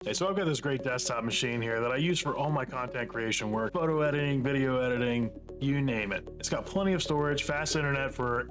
Okay, so I've got this great desktop machine here that I use for all my content creation work, photo editing, video editing, you name it. It's got plenty of storage, fast internet for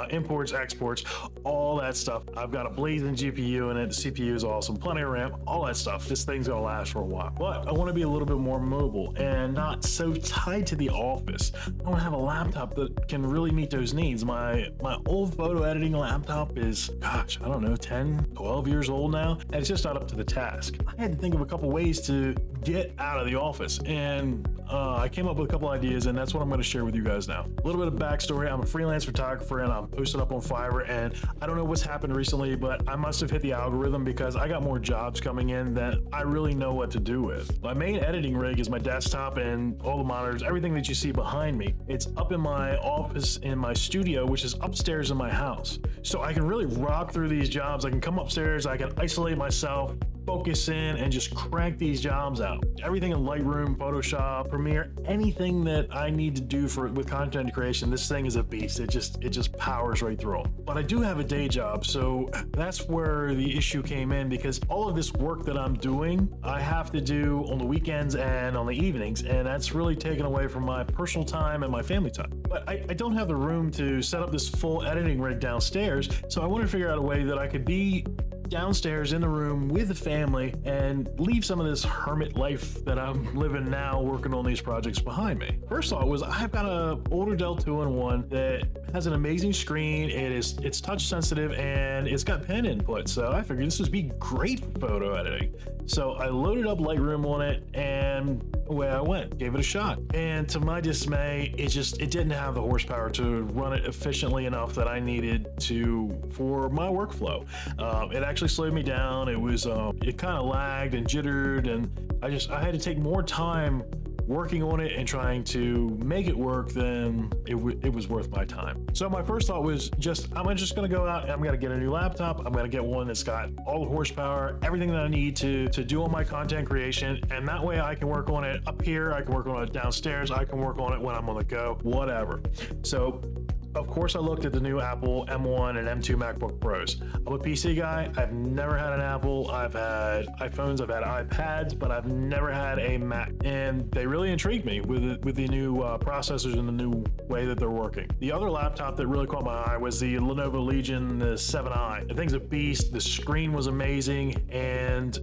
imports, exports, all that stuff. I've got a blazing GPU in it. The CPU is awesome, plenty of RAM, all that stuff. This thing's gonna last for a while. But I want to be a little bit more mobile and not so tied to the office. I want to have a laptop that can really meet those needs. My old photo editing laptop is, gosh, I don't know, 10, 12 years old now, and it's just not up to the task. I had to think of a couple ways to get out of the office, and I came up with a couple ideas, and that's what I'm going to share with you guys now. A little bit of backstory: I'm a freelance photographer, and I'm posted up on Fiverr, and I don't know what's happened recently, but I must have hit the algorithm because I got more jobs coming in that I really know what to do with. My main editing rig is my desktop and all the monitors, everything that you see behind me. It's up in my office in my studio, which is upstairs in my house. So I can really rock through these jobs. I can come upstairs, I can isolate myself, focus in, and just crank these jobs out. Everything in Lightroom, Photoshop, Premiere, anything that I need to do with content creation, this thing is a beast. It just powers right through them. But I do have a day job, so that's where the issue came in, because all of this work that I'm doing, I have to do on the weekends and on the evenings, and that's really taken away from my personal time and my family time. But I don't have the room to set up this full editing rig downstairs, so I want to figure out a way that I could be downstairs in the room with the family and leave some of this hermit life that I'm living now working on these projects behind me. First thought was, I've got an older Dell 2-in-1 that has an amazing screen. It's touch sensitive and it's got pen input, so I figured this would be great for photo editing. So I loaded up Lightroom on it, and away I went, gave it a shot. And to my dismay, it didn't have the horsepower to run it efficiently enough that I needed for my workflow. It actually slowed me down. It kind of lagged and jittered, and I had to take more time working on it and trying to make it work than it was worth my time. So my first thought was I'm just gonna go out and I'm gonna get a new laptop. I'm gonna get one that's got all the horsepower, everything that I need to do all my content creation, and that way I can work on it up here, I can work on it downstairs, I can work on it when I'm on the go, whatever. So of course, I looked at the new Apple M1 and M2 MacBook Pros. I'm a PC guy. I've never had an Apple. I've had iPhones, I've had iPads, but I've never had a Mac. And they really intrigued me with the new processors and the new way that they're working. The other laptop that really caught my eye was the Lenovo Legion, the 7i. The thing's a beast. The screen was amazing, and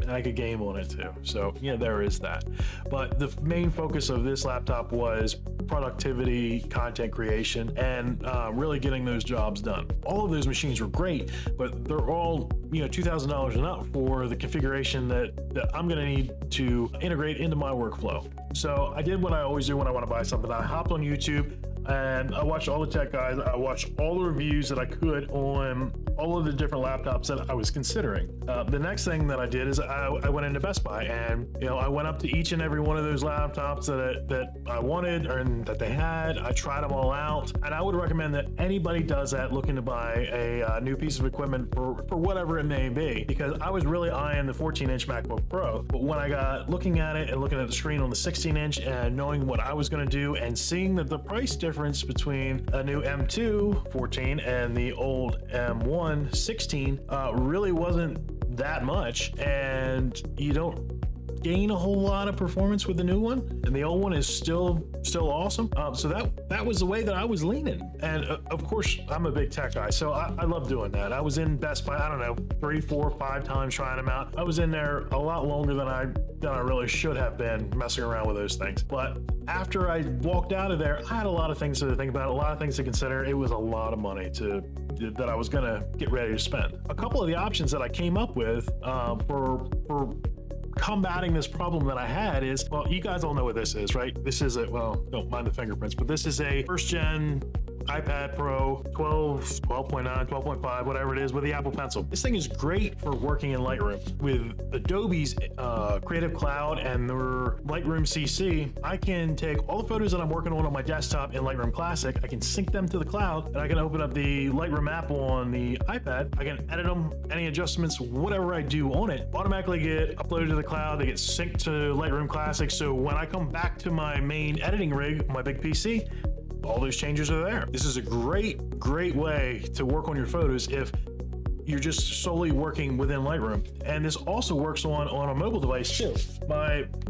I could game on it too. So yeah, there is that. But the main focus of this laptop was productivity, content creation, and really getting those jobs done. All of those machines were great, but they're all $2,000 and up for the configuration that I'm going to need to integrate into my workflow. So I did what I always do when I want to buy something. I hopped on YouTube and I watched all the tech guys. I watched all the reviews that I could on all of the different laptops that I was considering. The next thing that I did is I went into Best Buy, and I went up to each and every one of those laptops that I wanted and that they had. I tried them all out, and I would recommend that anybody does that looking to buy a new piece of equipment for whatever it may be, because I was really eyeing the 14-inch MacBook Pro, but when I got looking at it and looking at the screen on the 16-inch and knowing what I was going to do and seeing that the price difference between a new M2 14 and the old M1 16 really wasn't that much, and you don't gain a whole lot of performance with the new one, and the old one is still awesome. So that was the way that I was leaning. And of course, I'm a big tech guy, so I love doing that. I was in Best Buy, I don't know, 3, 4, 5 times trying them out. I was in there a lot longer than I really should have been messing around with those things. But after I walked out of there, I had a lot of things to think about, a lot of things to consider. It was a lot of money that I was gonna get ready to spend. A couple of the options that I came up with for combating this problem that I had is, well, you guys all know what this is, right? This is don't mind the fingerprints, but this is a first gen iPad Pro 12, 12.9, 12.5, whatever it is, with the Apple Pencil. This thing is great for working in Lightroom. With Adobe's Creative Cloud and their Lightroom CC, I can take all the photos that I'm working on my desktop in Lightroom Classic, I can sync them to the cloud, and I can open up the Lightroom app on the iPad. I can edit them, any adjustments, whatever I do on it, automatically get uploaded to the cloud. They get synced to Lightroom Classic, so when I come back to my main editing rig, my big PC, all those changes are there. This is a great way to work on your photos if you're just solely working within Lightroom. And this also works on a mobile device too.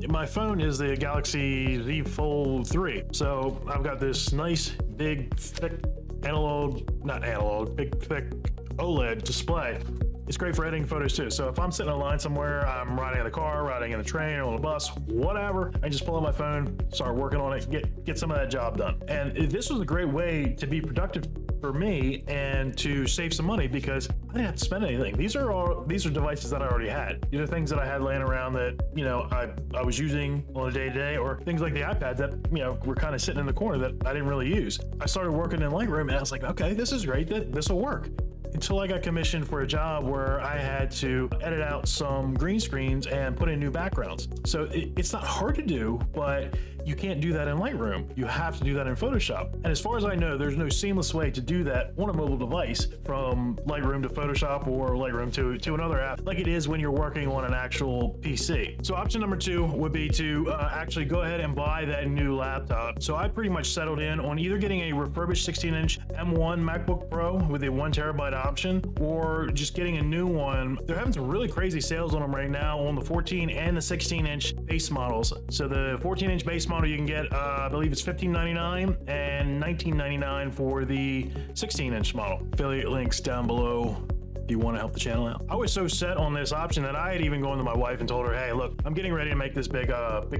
My phone is the Galaxy Z Fold 3. So I've got this nice, big, thick big, thick OLED display. It's great for editing photos too. So if I'm sitting in line somewhere, I'm riding in the car, riding in the train, on a bus, whatever, I just pull out my phone, start working on it, get some of that job done. And this was a great way to be productive for me and to save some money because I didn't have to spend anything. These are devices that I already had. These are things that I had laying around that, you know, I was using on a day-to-day, or things like the iPad that, you know, were kind of sitting in the corner that I didn't really use. I started working in Lightroom and I was like, okay, this is great, this will work. Until I got commissioned for a job where I had to edit out some green screens and put in new backgrounds. So it's not hard to do, but you can't do that in Lightroom. You have to do that in Photoshop. And as far as I know, there's no seamless way to do that on a mobile device from Lightroom to Photoshop or Lightroom to another app like it is when you're working on an actual PC. So option number 2 would be to actually go ahead and buy that new laptop. So I pretty much settled in on either getting a refurbished 16-inch M1 MacBook Pro with a 1 terabyte option, or just getting a new one. They're having some really crazy sales on them right now on the 14 and the 16-inch base models. So the 14-inch base model you can get, I believe it's $15.99 and $19.99 for the 16-inch model. Affiliate links down below if you want to help the channel out. I was so set on this option that I had even gone to my wife and told her, hey, look, I'm getting ready to make this big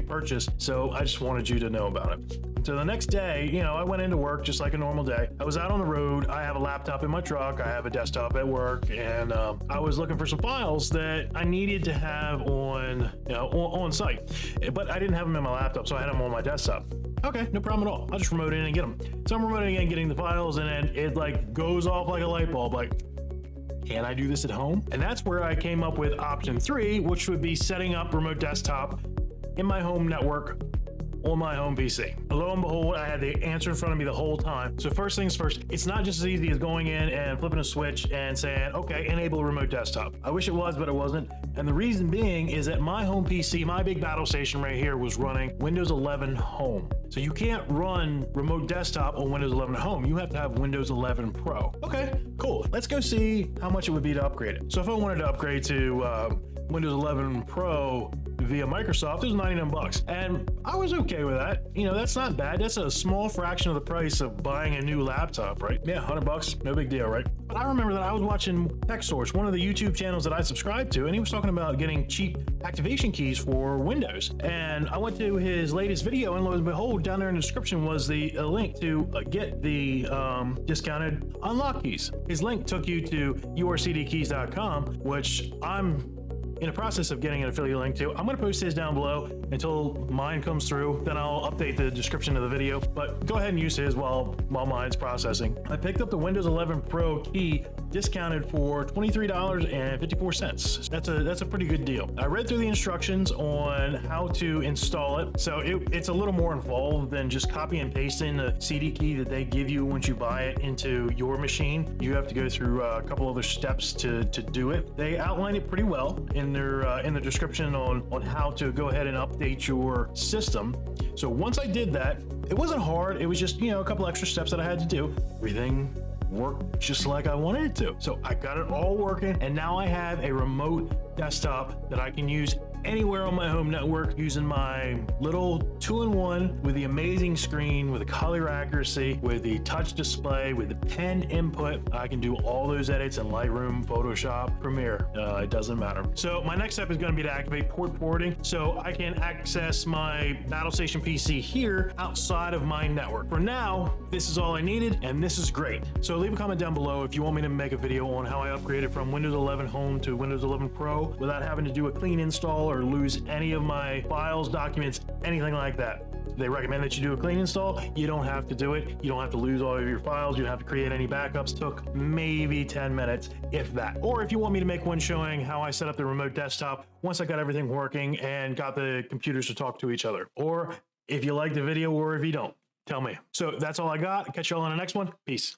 purchase, so I just wanted you to know about it. So the next day, you know, I went into work just like a normal day. I was out on the road. I have a laptop in my truck. I have a desktop at work, and I was looking for some files that I needed to have on, you know, on site, but I didn't have them in my laptop, so I had them on my desktop. Okay, no problem at all. I'll just remote in and get them. So I'm remoting in, getting the files, and then it like goes off like a light bulb, like, can I do this at home? And that's where I came up with option 3, which would be setting up remote desktop in my home network on my home PC. Lo and behold, I had the answer in front of me the whole time. So first things first, it's not just as easy as going in and flipping a switch and saying, okay, enable remote desktop. I wish it was, but it wasn't. And the reason being is that my home PC, my big battle station right here, was running Windows 11 Home. So you can't run remote desktop on Windows 11 Home. You have to have Windows 11 Pro. Okay, cool. Let's go see how much it would be to upgrade it. So if I wanted to upgrade to Windows 11 Pro via Microsoft, it was $99, and I was okay with that. You know, that's not bad. That's a small fraction of the price of buying a new laptop, right? Yeah, $100, no big deal, right? But I remember that I was watching TechSource, one of the YouTube channels that I subscribe to, and he was talking about getting cheap activation keys for Windows. And I went to his latest video, and lo and behold, down there in the description was the link to get the discounted unlock keys. His link took you to urcdkeys.com, which I'm in the process of getting an affiliate link to. I'm going to post his down below until mine comes through. Then I'll update the description of the video, but go ahead and use his while mine's processing. I picked up the Windows 11 Pro key discounted for $23.54. That's a pretty good deal. I read through the instructions on how to install it. So it's a little more involved than just copy and pasting the CD key that they give you once you buy it into your machine. You have to go through a couple other steps to do it. They outline it pretty well in the description on how to go ahead and update your system. So once I did that, it wasn't hard. It was just, you know, a couple extra steps that I had to do. Everything worked just like I wanted it to. So I got it all working, and now I have a remote desktop that I can use anywhere on my home network using my little 2-in-1 with the amazing screen, with the color accuracy, with the touch display, with the pen input. I can do all those edits in Lightroom, Photoshop, Premiere. It doesn't matter. So my next step is going to be to activate port forwarding so I can access my BattleStation PC here outside of my network. For now, this is all I needed, and this is great. So leave a comment down below if you want me to make a video on how I upgraded from Windows 11 Home to Windows 11 Pro without having to do a clean install or lose any of my files, documents, anything like that. They recommend that you do a clean install. You don't have to do it. You don't have to lose all of your files. You don't have to create any backups. Took maybe 10 minutes, if that. Or if you want me to make one showing how I set up the remote desktop once I got everything working and got the computers to talk to each other. Or if you like the video or if you don't, tell me. So that's all I got. Catch y'all on the next one. Peace.